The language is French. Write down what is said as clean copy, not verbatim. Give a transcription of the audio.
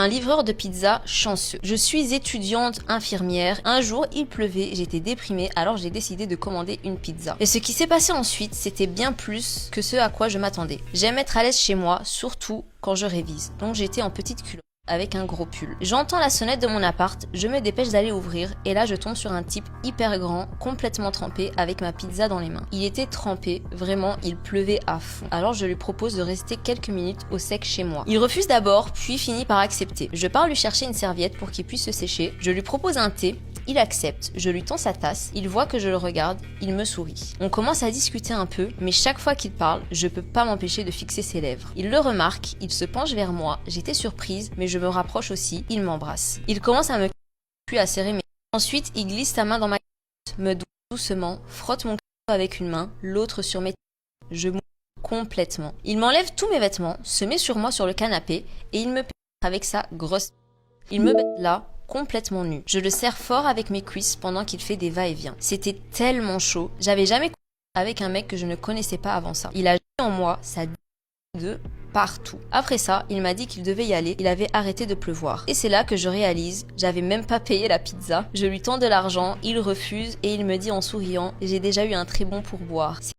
un livreur de pizza chanceux. Je suis étudiante infirmière. Un jour, il pleuvait, j'étais déprimée, alors j'ai décidé de commander une pizza. Et ce qui s'est passé ensuite, c'était bien plus que ce à quoi je m'attendais. J'aime être à l'aise chez moi, surtout quand je révise. Donc j'étais en petite culotte avec un gros pull. J'entends la sonnette de mon appart, je me dépêche d'aller ouvrir et là je tombe sur un type hyper grand, complètement trempé avec ma pizza dans les mains. Il était trempé, vraiment il pleuvait à fond. Alors je lui propose de rester quelques minutes au sec chez moi. Il refuse d'abord, puis finit par accepter. Je pars lui chercher une serviette pour qu'il puisse se sécher, je lui propose un thé. Il accepte, je lui tends sa tasse, il voit que je le regarde, il me sourit. On commence à discuter un peu, mais chaque fois qu'il parle, je peux pas m'empêcher de fixer ses lèvres. Il le remarque, il se penche vers moi, j'étais surprise, mais je me rapproche aussi, il m'embrasse. Il commence à me puis à serrer mes mains. Ensuite, il glisse sa main dans ma culotte, me doucement, frotte mon cul avec une main, l'autre sur mes têtes. Je mouille complètement. Il m'enlève tous mes vêtements, se met sur moi sur le canapé, et il me pénètre avec sa grosse... Il me met là, complètement nu. Je le serre fort avec mes cuisses pendant qu'il fait des va-et-vient. C'était tellement chaud. J'avais jamais couché avec un mec que je ne connaissais pas avant ça. Il a jeté en moi sa de partout. Après ça, il m'a dit qu'il devait y aller. Il avait arrêté de pleuvoir. Et c'est là que je réalise, j'avais même pas payé la pizza. Je lui tends de l'argent, il refuse et il me dit en souriant, j'ai déjà eu un très bon pourboire.